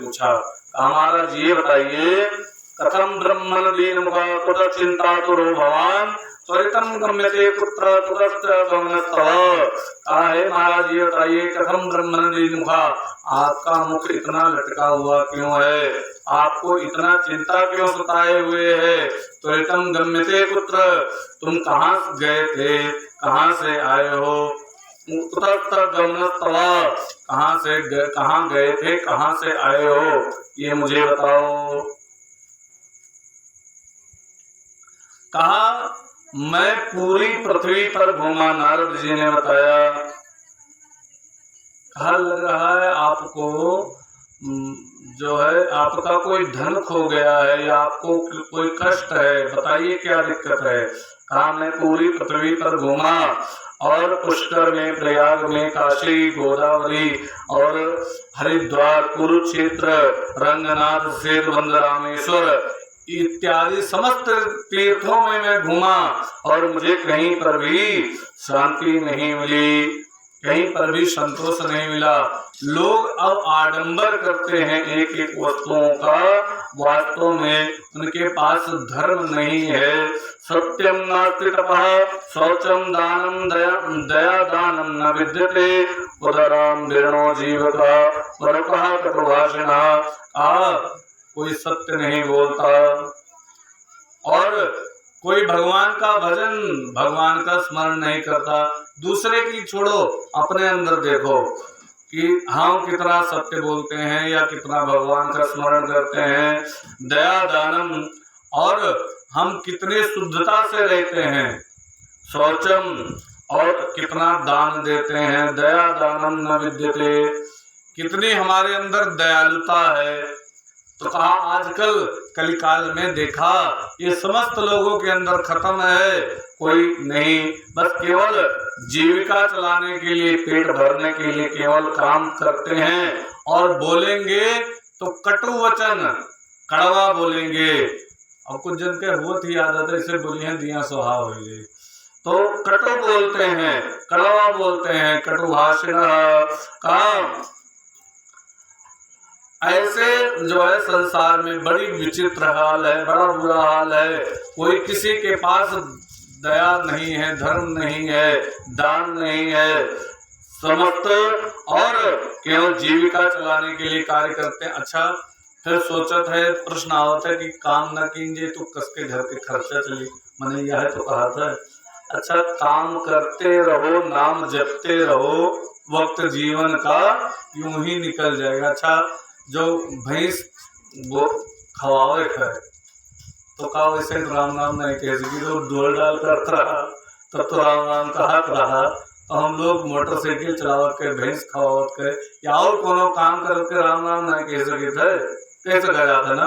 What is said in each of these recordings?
पूछा, महाराज ये बताइए, कथम ब्रह्मण दीन मुखा कुत चिंता तुरो भगवान त्वरितम गम्यते कुत्र कुतश्च गमनस्तव। कहा है महाराज ये बताइए, कथम ब्रह्मण दीन मुखा, आपका मुख इतना लटका हुआ क्यों है, आपको इतना चिंता क्यों सताए हुए है। त्वरितम गम्यते कुत्र, तुम कहाँ गए थे, कहाँ से आए हो। कुतश्च गमनस्तव, कहाँ गए थे, कहाँ से आए हो, ये मुझे बताओ। कहा मैं पूरी पृथ्वी पर घूमा, नारद जी ने बताया। कहा लग रहा है आपको जो है आपका कोई धन खो गया है या आपको कोई कष्ट है, बताइए क्या दिक्कत है। कहा मैं पूरी पृथ्वी पर घूमा और पुष्कर में, प्रयाग में, काशी, गोदावरी और हरिद्वार, कुरुक्षेत्र, रंगनाथ, सेतुबंध, रामेश्वर इत्यादि समस्त तीर्थों में मैं घूमा और मुझे कहीं पर भी शांति नहीं मिली, कहीं पर भी संतोष नहीं मिला। लोग अब आडंबर करते हैं एक एक वस्तुओं का, वास्तव में उनके पास धर्म नहीं है। सत्यम नास्ति तपः शौचम दानम दया दानम न विद्यते उदराम जीर्णो जीवका वरकः कटुभाषिणः। कोई सत्य नहीं बोलता और कोई भगवान का भजन, भगवान का स्मरण नहीं करता। दूसरे की छोड़ो, अपने अंदर देखो कि हम कितना सत्य बोलते हैं या कितना भगवान का स्मरण करते हैं। दया दानम, और हम कितने शुद्धता से रहते हैं। शौचम, और कितना दान देते हैं। दया दानम न विद्यते, कितनी हमारे अंदर दयालुता है। तो कहा आजकल कलिकाल में देखा ये समस्त लोगों के अंदर खत्म है, कोई नहीं, बस केवल जीविका चलाने के लिए, पेट भरने के लिए केवल काम करते हैं और बोलेंगे तो कटु वचन, कड़वा बोलेंगे। और कुछ जन के हुआ थी आदत ऐसे बोली है दिया सुहा हो गई, तो कटु बोलते हैं, कड़वा बोलते हैं, कटु भाषण का। ऐसे जो है संसार में बड़ी विचित्र हाल है, बड़ा बुरा हाल है। कोई किसी के पास दया नहीं है, धर्म नहीं है, दान नहीं है, समस्त और केवल जीविका चलाने के लिए कार्य करते हैं। अच्छा, फिर सोचत है, प्रश्न आवत है कि काम न कीजिए तो कसके घर के खर्चा चली, मैंने यह तो कहा था। अच्छा, काम करते रहो, नाम जपते रहो, वक्त जीवन का यूं ही निकल जाएगा। अच्छा, जो भैंस वो खवावे है तो का वैसे राम नाम नहीं कह सकी, तो डोल डाल करता रहा तब तो राम नाम कहत रहा। तो हम लोग मोटरसाइकिल चलावत के, भैंस खवावत के या और कोनो काम करत के राम नाम नहीं कह सके थे, कैसे कह जाता ना।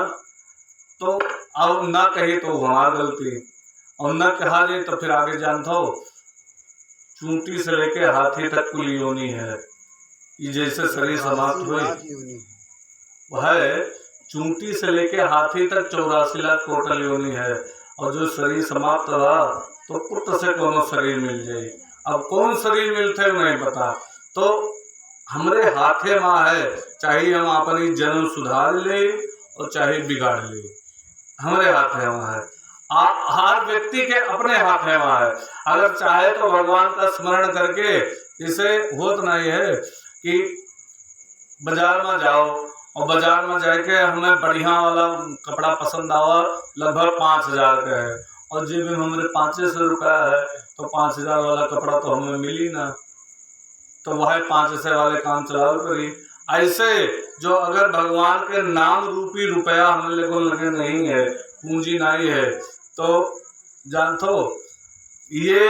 तो अब ना कही तो हमारा गलती, और न कहा जाए तो फिर आगे जानता हो, चूंटी से लेके हाथी तक कुल योनि है। ये जैसे शरीर समाप्त हुई वह चूंटी से लेके हाथी तक 84 लाख टोटल योनि है, और जो शरीर समाप्त रहा तो पुत्र से कोनो शरीर मिल जाए। अब कौन शरीर मिलते नहीं पता, तो हमरे हाथे माँ है, चाहे हम अपनी जन्म सुधार ले और चाहे बिगाड़ ले, हमरे हाथे माँ है। हर व्यक्ति के अपने हाथ में वहाँ है। अगर चाहे तो भगवान का स्मरण करके, इसे होत नहीं है कि बाजार में जाओ और बाजार में जाके हमें बढ़िया वाला कपड़ा पसंद आवा, लगभग 5000 का है, और जेब में हमारे 500 रुपया है, तो 5000 वाला कपड़ा तो हमें मिली ना, तो वह 500 वाले काम चलाओ करी। ऐसे जो अगर भगवान के नाम रूपी रुपया हमें को लगे नहीं है, पूंजी नहीं है, तो जानतो ये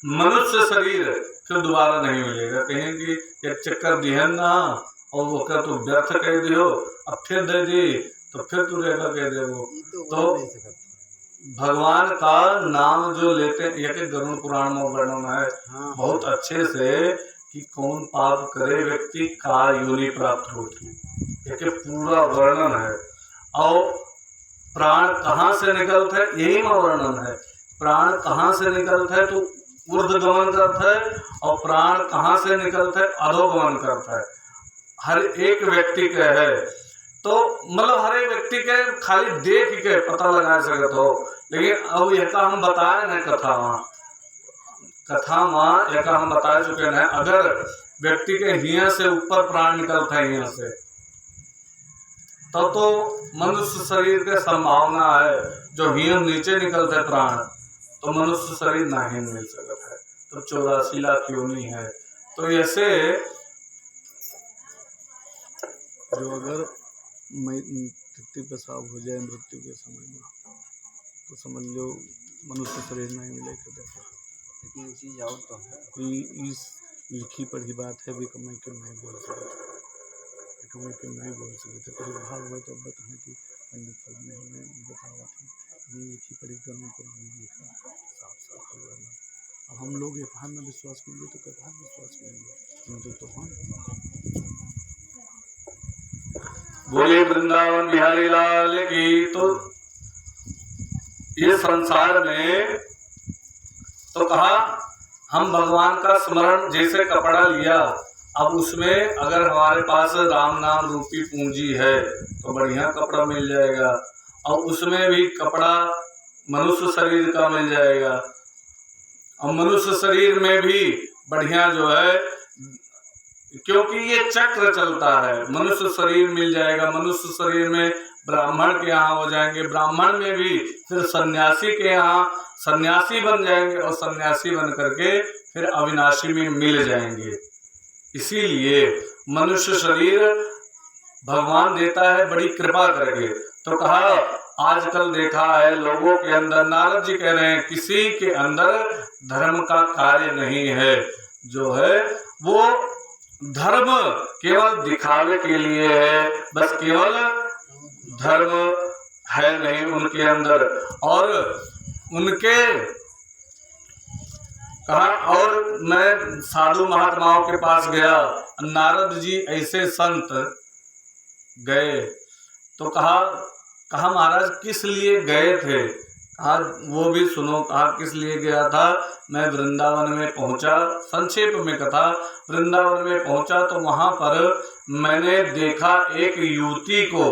मनुष्य शरीर फिर दोबारा नहीं मिलेगा। कहेंगे एक चक्कर दिहन ना और वो क्या तो व्यर्थ कह दियो, अब फिर दे दी तो फिर तू रहेगा कह दे वो। तो भगवान का नाम जो लेते हैं, एक गरुड़ पुराण में वर्णन है बहुत अच्छे से कि कौन पाप करे व्यक्ति का योनि प्राप्त होती, एक पूरा वर्णन है। और प्राण कहाँ से निकलते है यही में वर्णन है। प्राण कहाँ से निकलते है तो ऊर्ध्वगमन करता है, और प्राण कहाँ से निकलता है अधोगमन करता है। हर एक व्यक्ति के है। तो मतलब हर एक व्यक्ति के खाली देख के पता लगा सकते हो। लेकिन अब यह हम बताए न कथा माँ यह हम बता चुके हैं, अगर व्यक्ति के हिया से ऊपर प्राण निकलता है हिया से, तो मनुष्य शरीर के संभावना है। जो हिया नीचे निकलते है प्राण, तो मनुष्य शरीर नहीं मिल सकता है। तो 84 लाख योनि है। तो ऐसे जो अगर मृत्यु पेशाब हो जाए मृत्यु के समय में, तो समझ लो मनुष्य शरीर नहीं मिलेगा। देखो लेकिन चीज और तो है, इस लिखी पढ़ी बात है, भी कमाई के नहीं बोल सकते, कमाई के नहीं बोल सकते। कभी भाग हुए तो बताएं कि पंडित साहब ने हमें बताया था, ये लिखी पढ़ी करने को नहीं लिखा, साफ साफ बोलना। अब हम लोग एक हाथ में विश्वास करेंगे तो कभी विश्वास करेंगे, तो हम बोले वृंदावन बिहारी लाल की। तो ये संसार में तो कहा हम भगवान का स्मरण, जैसे कपड़ा लिया, अब उसमें अगर हमारे पास राम नाम रूपी पूंजी है तो बढ़िया कपड़ा मिल जाएगा, और उसमें भी कपड़ा मनुष्य शरीर का मिल जाएगा, और मनुष्य शरीर में भी बढ़िया जो है, क्योंकि ये चक्र चलता है। मनुष्य शरीर मिल जाएगा, मनुष्य शरीर में ब्राह्मण के यहाँ हो जाएंगे, ब्राह्मण में भी फिर सन्यासी के यहाँ सन्यासी बन जाएंगे, और सन्यासी बन करके फिर अविनाशी में मिल जाएंगे। इसीलिए मनुष्य शरीर भगवान देता है बड़ी कृपा करके। तो कहा आजकल देखा है लोगों के अंदर, नारद जी कह रहे हैं किसी के अंदर धर्म का कार्य नहीं है, जो है वो धर्म केवल दिखावे के लिए है, बस केवल धर्म है नहीं उनके अंदर। और उनके कहा, और मैं साधु महात्माओं के पास गया, नारद जी ऐसे संत गए, तो कहा महाराज किस लिए गए थे? कहा वो भी सुनो। कहा किस लिए गया था? मैं वृंदावन में पहुंचा, संक्षेप में कथा, वृंदावन में पहुंचा तो वहां पर मैंने देखा एक युवती को,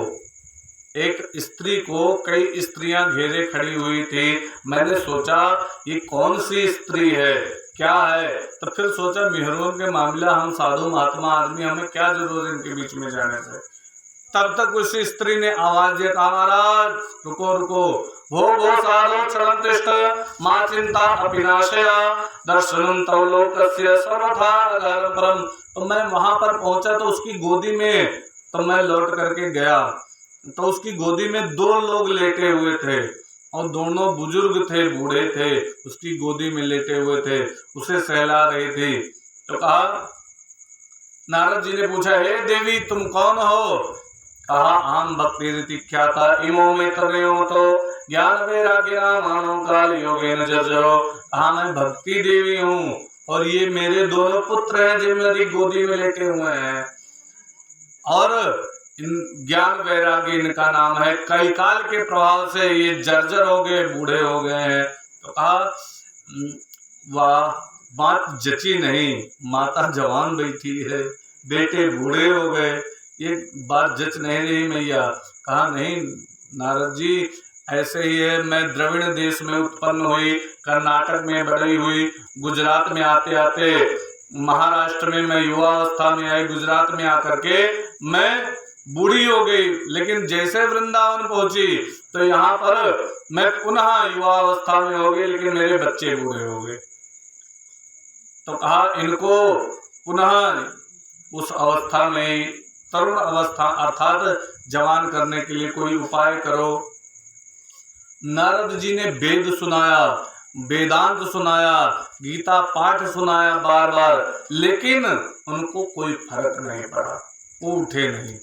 एक स्त्री को, कई स्त्रियां घेरे खड़ी हुई थी। मैंने सोचा ये कौन सी स्त्री है, क्या है? तो फिर सोचा मेहरों के मामला, हम साधु महात्मा आदमी, हमें क्या जरूरत इनके बीच में जाने से। तब तक उस स्त्री ने आवाज दिया, कहा महाराज रुको रुको, भो साधो क्षणं तिष्ठ मां चिंता अपिनाशया दर्शनं तव लोकस्य सर्वथा परम। तो मैं वहां पर पहुंचा तो उसकी गोदी में, तो मैं लौट करके गया तो उसकी गोदी में 2 लोग लेटे हुए थे, और दोनों बुजुर्ग थे, बूढ़े थे, उसकी गोदी में लेटे हुए थे, उसे सहला रहे थे। तो कहा, नारद जी ने पूछा, हे देवी तुम कौन हो? कहा आम भक्ति रीति ख्याता इमो में तनयो तो ज्ञान वैराग्य मानो काल योगेन जर्जरो। कहा मैं भक्ति देवी हूँ, और ये मेरे दोनों पुत्र हैं जो मेरी गोदी में लेटे हुए हैं, और ज्ञान वैराग्य इनका नाम है। कई काल के प्रभाव से ये जर्जर हो गए, बूढ़े हो गए हैं। तो कहा वाह, बात जची नहीं, माता जवान बैठी है, बेटे बूढ़े हो गए, ये बात जच नहीं रही मैया। कहा नहीं नारद जी, ऐसे ही है, मैं द्रविड़ देश में उत्पन्न हुई, कर्नाटक में बड़ी हुई, गुजरात में आते आते महाराष्ट्र में मैं युवा अवस्था में आई, गुजरात में आकर के मैं बूढ़ी हो गई, लेकिन जैसे वृंदावन पहुंची तो यहाँ पर मैं पुनः युवा अवस्था में हो गई, लेकिन मेरे बच्चे बूढ़े हो गए। तो कहा इनको पुनः उस अवस्था में, तरुण अवस्था अर्थात जवान करने के लिए कोई उपाय करो। नारद जी ने वेद सुनाया, वेदांत सुनाया, गीता पाठ सुनाया बार बार, लेकिन उनको कोई फर्क नहीं पड़ा, वो उठे नहीं।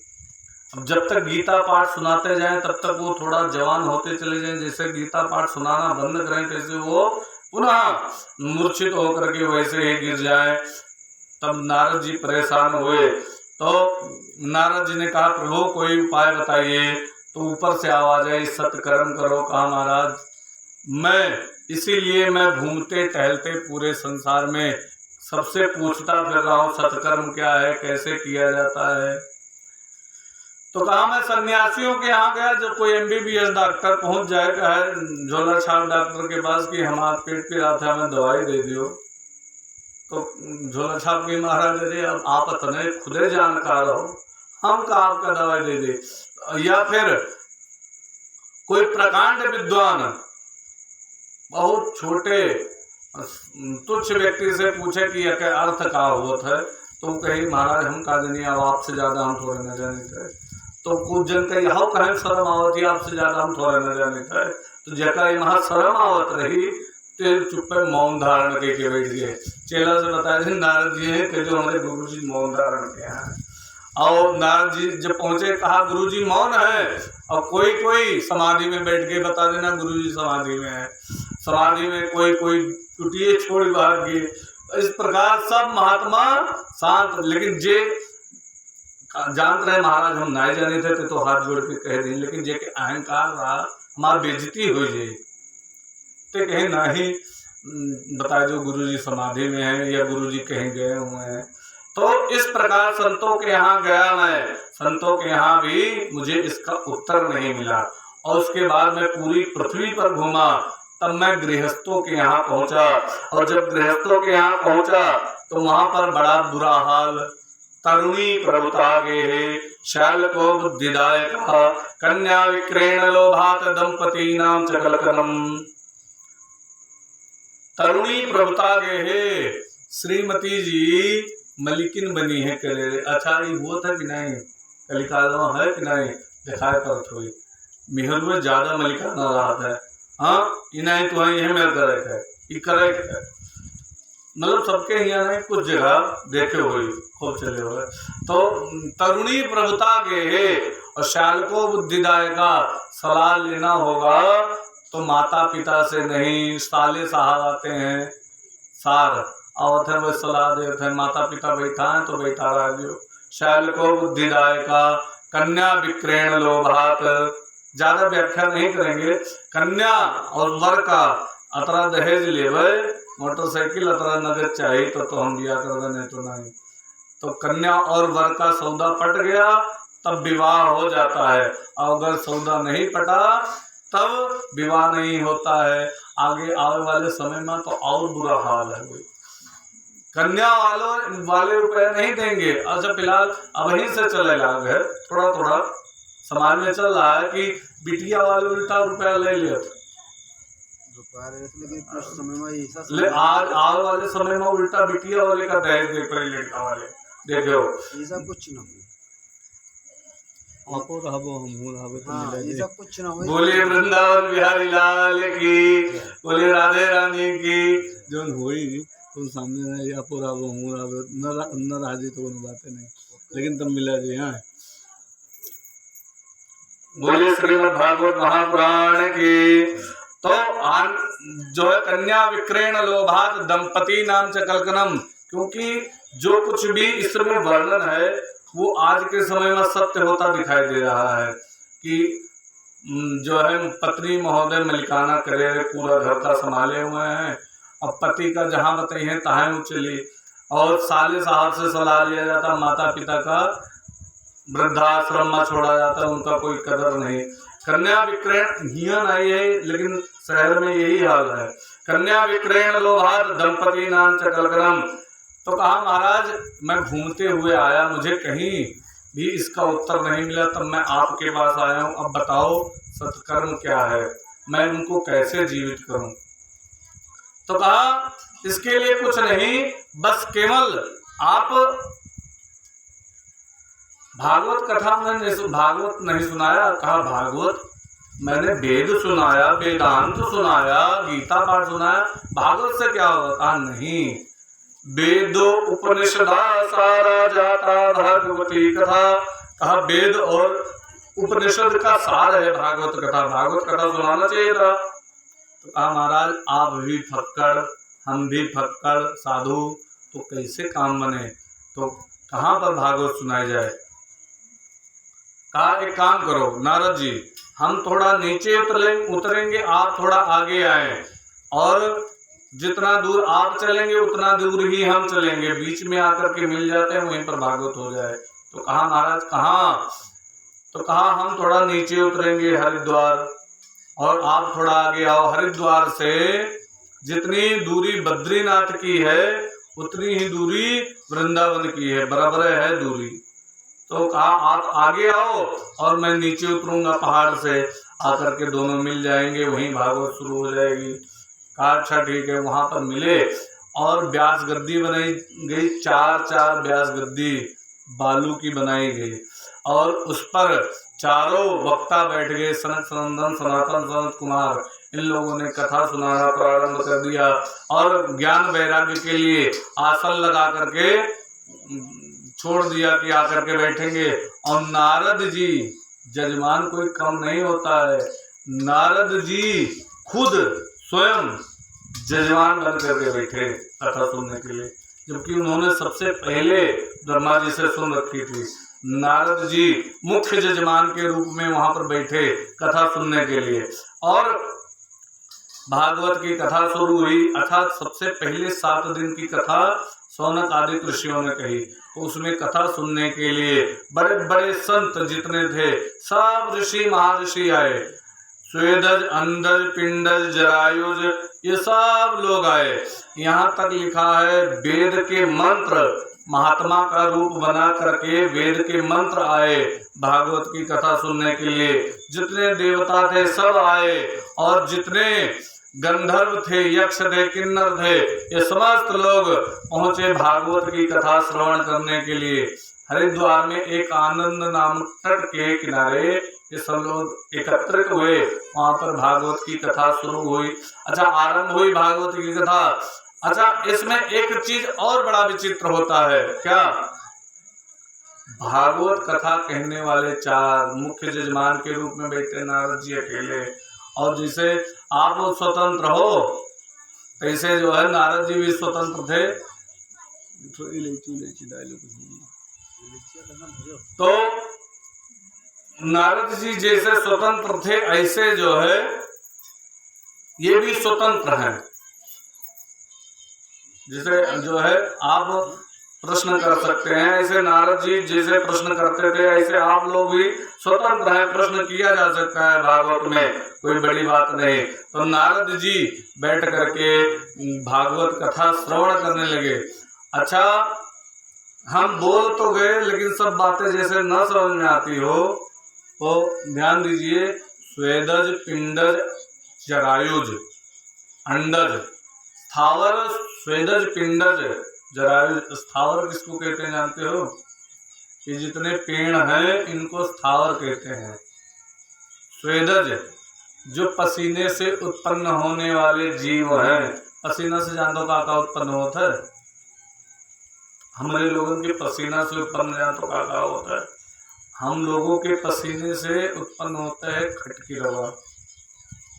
अब जब तक गीता पाठ सुनाते जाएं तब तक वो थोड़ा जवान होते चले जाएं, जैसे गीता पाठ सुनाना बंद करें तैसे वो पुनः मूर्छित होकर के वैसे ही गिर जाएं। तब नारद जी परेशान हुए, तो नारद जी ने कहा प्रभु कोई उपाय बताइए। तो ऊपर से आवाज आई, सत्कर्म करो। कहा महाराज मैं इसीलिए मैं घूमते टहलते पूरे संसार में सबसे पूछता फिर रहा हूँ सत्कर्म क्या है, कैसे किया जाता है। तो कहा मैं सन्यासियों के यहाँ गया, जब कोई MBBS डॉक्टर पहुंच जाएगा है झोला छाप डॉक्टर के पास कि हमारा पेट पीड़ा था, हमें दवाई दे दियो, तो झोला छाप के महाराज अरे अब आप इतने खुदे जानकार हो, हम का आपका दवाई दे दे। या फिर कोई प्रकांड विद्वान बहुत छोटे तुच्छ व्यक्ति से पूछे कि यह अर्थ का होत है, तो कही महाराज हम का जनी अब आपसे ज्यादा हम थोड़े न जाने थे। तो कुछ जन कही हाउ कहे शर्म आवत ही आपसे ज्यादा हम थोड़े न जाने थे। तो जका यहाँ शर्म आवत रही तो चुप्पे मौन धारण के बैठ गए। चेला से बताया नारद जी हैं कि जो हमारे गुरु जी मौन धारण के हैं। और नारद जी जब पहुंचे कहा गुरु जी मौन है, और कोई कोई समाधि में बैठ के बता देना गुरु जी समाधि में है, समाधि में कोई कोई टूटिए छोड़ भाग गए। इस प्रकार सब महात्मा शांत, लेकिन जे जानते रहे महाराज हम नहीं जाने थे तो हाथ जोड़ के कह दें, लेकिन जे के अहंकार रहा हमारी बेइज्जती हो जाए तो कहीं नहीं बता जो गुरु जी समाधि में है या गुरु जी कहीं गए हुए हैं। तो इस प्रकार संतों के यहाँ गया मैं, संतों के यहाँ भी मुझे इसका उत्तर नहीं मिला। और उसके बाद मैं पूरी पृथ्वी पर घूमा, तब मैं गृहस्थों के यहाँ पहुंचा। और जब गृहस्थों के यहाँ पहुंचा तो वहां पर बड़ा बुरा हाल। तरुणी प्रभुतागे हे शैल को बुद्धिदायक कन्या विक्रेण लोभात दंपति नाम चकलकनम। तरुणी प्रभुतागे हे श्रीमती जी मलिकिन बनी है करे। अच्छा ये वो था कि नहीं कलिकाल है कि नहीं दिखाए पर थोड़ी मिहर ज्यादा मलिकाना रहा है। हाँ इन्हें तो यही मेरे करे है ये करे है, मतलब सबके यहाँ नहीं कुछ जगह देखे हुए खूब चले हुए। तो तरुणी प्रभुता के और शाल को बुद्धिदायका सलाह लेना होगा तो माता पिता से नहीं, साले साहब आते हैं सार और थे वो सलाह देते हैं, माता पिता बैठा है तो बैठा रहा जो। शैल को बुद्धिदायका कन्या विक्रेण लोभात, ज्यादा व्याख्या नहीं करेंगे। कन्या और वर का अतरा दहेज लेवे, मोटरसाइकिल अतरा नगद चाहिए तो हम दिया कर दे, नहीं तो नहीं। तो कन्या और वर का सौदा पट गया तब विवाह हो जाता है, और अगर सौदा नहीं पटा तब विवाह नहीं होता है। आगे आने वाले समय में तो और बुरा हाल है। कोई कन्या वाले रुपए नहीं देंगे। अच्छा फिलहाल अब ही से चले लाग है, थोड़ा थोड़ा समाज में चल रहा है कि बिटिया वाले उल्टा रुपया ले लेते, लेकिन कुछ समय में ऐसा ले आज वाले समय में उल्टा बिटिया वाले का दहेज दे पर लड़का वाले देखो ऐसा कुछ ना आपो रहबो हम रहबो तो मिले ऐसा कुछ ना हो। बोले वृंदावन बिहारी लाल की, बोले राधे रानी की। जो हुई तो सामने नहीं आपो रहबो हम रहबो न राजी तो कोई बात नहीं, लेकिन तब मिला जी। हाँ बोले श्रीमद् भागवत महापुराण की। तो जो है कन्या विक्रेण लोभात दंपति नाम च कलकनम, क्योंकि जो कुछ भी इसमें वर्णन है वो आज के समय में सत्य होता दिखाई दे रहा है कि जो है पत्नी महोदय मलिकाना करे, पूरा घर का संभाले हुए हैं। अब पति का जहाँ बताइए तहाँ उचली, और साले साहब से सलाह लिया जाता, माता पिता का वृद्धाश्रम में छोड़ा जाता, उनका कोई कदर नहीं। कन्या विक्रेण हियन आई है, लेकिन शहर में यही हाल है। कन्या विक्रेण लोभात दंपति नाम चकलकनम। तो कहा महाराज मैं घूमते हुए आया, मुझे कहीं भी इसका उत्तर नहीं मिला, तब मैं आपके पास आया हूँ। अब बताओ सत्कर्म क्या है, मैं उनको कैसे जीवित करूं। तो कहा इसके लिए कुछ नहीं, बस केवल आप भागवत कथा मैंने भागवत नहीं सुनाया। कहा भागवत मैंने वेद सुनाया, वेदांत सुनाया, गीता पाठ सुनाया, भागवत से क्या होगा। कहा नहीं, वेदो उपनिषदा सारा जाता भागवती कथा। कहा वेद और उपनिषद का सार है भागवत कथा, भागवत कथा सुनाना चाहिए था। तो कहा महाराज आप भी फक्कड़ हम भी फक्कड़ साधु, तो कैसे काम बने, तो कहाँ पर भागवत सुनाई जाए। कहा एक काम करो नारद जी, हम थोड़ा नीचे उतरेंगे, आप थोड़ा आगे आए, और जितना दूर आप चलेंगे उतना दूर ही हम चलेंगे, बीच में आकर के मिल जाते हैं, वहीं पर भागवत हो जाए। तो कहा महाराज कहाँ? तो कहा हम थोड़ा नीचे उतरेंगे हरिद्वार और आप थोड़ा आगे आओ। हरिद्वार से जितनी दूरी बद्रीनाथ की है उतनी ही दूरी वृंदावन की है, बराबर है दूरी। तो कहा आप आगे आओ और मैं नीचे उतरूंगा पहाड़ से, आकर के दोनों मिल जाएंगे, वहीं भागवत शुरू हो जाएगी। कहा अच्छा ठीक है। वहां पर मिले और व्यास गद्दी बनाई गई, 4 व्यास गद्दी बालू की बनाई गई और उस पर चारों वक्ता बैठ गए। सनत सनंदन सनातन सनत कुमार, इन लोगों ने कथा सुनाना प्रारंभ कर दिया और ज्ञान वैराग्य के लिए आसन लगा करके छोड़ दिया कि आकर के बैठेंगे। और नारद जी, जजमान कोई कम नहीं होता है, नारद जी खुद स्वयं जजमान बन करके बैठे कथा सुनने के लिए, जबकि उन्होंने सबसे पहले ब्रह्मा जी से सुन रखी थी। नारद जी मुख्य जजमान के रूप में वहां पर बैठे कथा सुनने के लिए। और भागवत की कथा शुरू हुई। अर्थात सबसे पहले 7 दिन की कथा शौनक आदि ऋषियों ने कही, तो उसमें कथा सुनने के लिए बड़े बड़े संत जितने थे सब ऋषि महर्षि आए। स्वेदज, अंदज, पिंडज, जरायुज, ये सब लोग आए। यहाँ तक लिखा है वेद के मंत्र, महात्मा का रूप बना करके वेद के मंत्र आए भागवत की कथा सुनने के लिए। जितने देवता थे सब आए और जितने गंधर्व थे, यक्ष थे, किन्नर थे, ये समस्त लोग पहुंचे भागवत की कथा श्रवण करने के लिए। हरिद्वार में एक आनंद नामक तट के किनारे ये सब लोग एकत्रित हुए, वहां पर भागवत की कथा शुरू हुई। अच्छा, आरंभ हुई भागवत की कथा। अच्छा, इसमें एक चीज और बड़ा विचित्र होता है। क्या? भागवत कथा कहने वाले 4 मुख्य जजमान के रूप में बैठे नारद जी अकेले, और जिसे आप लोग स्वतंत्र हो तैसे जो है नारद जी भी स्वतंत्र थे। तो नारद जी जैसे स्वतंत्र थे ऐसे जो है ये भी स्वतंत्र हैं। जिसे जो है आप प्रश्न कर सकते हैं, ऐसे नारद जी जैसे प्रश्न करते थे ऐसे आप लोग भी स्वतंत्र हैं, प्रश्न किया जा सकता है भागवत में, कोई बड़ी बात नहीं। तो नारद जी बैठ करके भागवत कथा श्रवण करने लगे। अच्छा, हम बोल तो गए लेकिन सब बातें जैसे न समझ में आती हो, तो ध्यान दीजिए। स्वेदज, पिंडज, जरायुज, अंडज, स्थावर, स्वेदज, पिंडज, जरायुज। स्थावर किसको कहते हैं जानते हो? ये जितने पेड़ हैं इनको स्थावर कहते हैं। स्वेदज जो पसीने से उत्पन्न होने वाले जीव हैं। पसीना से जानते का उत्पन्न होता है? हमारे लोगों के पसीना से उत्पन्न जानते का होता है? हम लोगों के पसीने से उत्पन्न होता है खटकी रवा,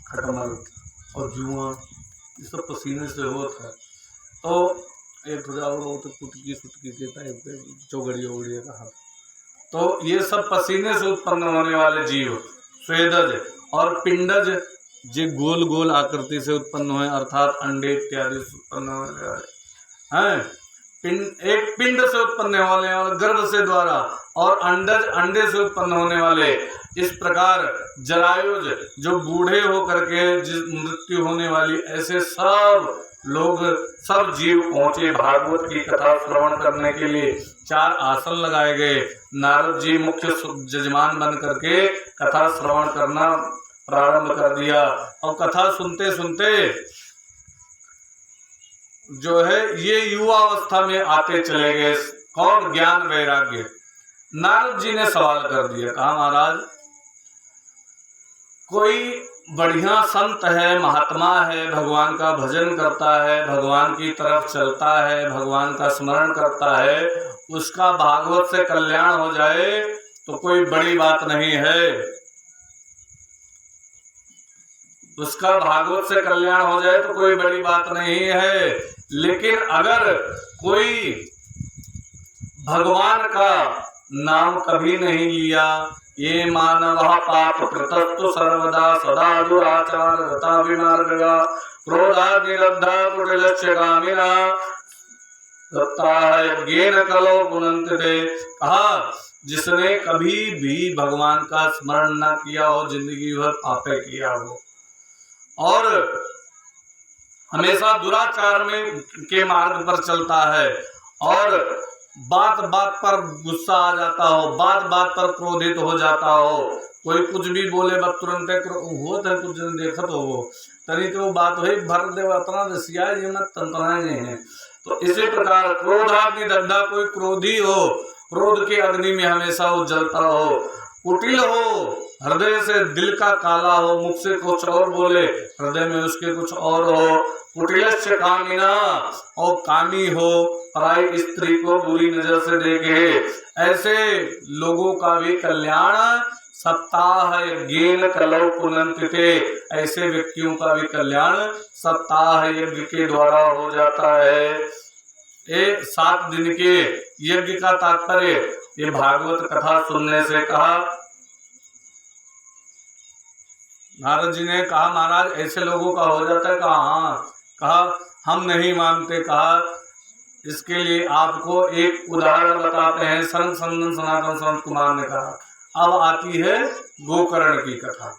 खटमल और जुआ, ये सब पसीने से होता है। तो एक तो कुटकी सुटकी के टाइप चौगड़ी ओगड़ी कहा, तो ये सब पसीने से उत्पन्न होने वाले जीव स्वेदज। और पिंडज जो गोल गोल आकृति से उत्पन्न हुए, अर्थात अंडे इत्यादि से उत्पन्न होने वाले हैं। एक पिंड से उत्पन्न होने वाले और गर्भ से द्वारा, और अंडज अंडे से उत्पन्न होने वाले। इस प्रकार जरायुज जो बूढ़े होकर के मृत्यु होने वाली, ऐसे सब लोग, सब जीव पहुंचे भागवत की कथा श्रवण करने के लिए। 4 आसन लगाए गए। नारद जी मुख्य जजमान बन करके कथा श्रवण करना प्रारंभ कर दिया। और कथा सुनते सुनते जो है ये युवावस्था में आते चले गए। कौन? ज्ञान वैराग्य। नारद जी ने सवाल कर दिया, कहा महाराज कोई बढ़िया संत है, महात्मा है, भगवान का भजन करता है, भगवान की तरफ चलता है, भगवान का स्मरण करता है, उसका भागवत से कल्याण हो जाए तो कोई बड़ी बात नहीं है। उसका भागवत से कल्याण हो जाए तो कोई बड़ी बात नहीं है। लेकिन अगर कोई भगवान का नाम कभी नहीं लिया, ये मानव पाप कृतस्तु सर्वदा सदा दुराचार रता विमार्गा, क्रोधाग्निदग्धा कुटिलस्य कामिना सत्ताः यज्ञेन कलौ पुनन्ति ते। कहा जिसने कभी भी भगवान का स्मरण न किया हो, जिंदगी भर पापे किया हो और हमेशा दुराचार में के मार्ग पर चलता है और बात बात पर गुस्सा आ जाता हो, बात बात पर क्रोधित हो जाता हो, कोई कुछ भी बोले बस तुरंत होता है, कुछ देखत हो वो तरी तो बात हुई भर दे उतना दसिया जी मत तंत्राएं हैं। तो इसी प्रकार क्रोधाग्नि दग्धा, कोई क्रोधी हो, क्रोध के अग्नि में हमेशा वो जलता हो, कुटिल हो, हृदय से दिल का काला हो, मुख से कुछ और बोले हृदय में उसके कुछ और हो, कुटिलस्य कामिना, और कामी हो, पराई स्त्री को बुरी नजर से देखे, ऐसे लोगों का भी कल्याण सप्ताह यज्ञेन कलौ पुनन्ति ते, ऐसे व्यक्तियों का भी कल्याण सप्ताह यज्ञ के द्वारा हो जाता है। 7 दिन के यज्ञ का तात्पर्य ये भागवत कथा सुनने से कहा। नारद जी ने कहा महाराज ऐसे लोगों का हो जाता है? कहा हाँ। कहा हम नहीं मानते। कहा इसके लिए आपको एक उदाहरण बताते हैं। शरण संदन सनातन संत कुमार ने कहा अब आती है गोकर्ण की कथा।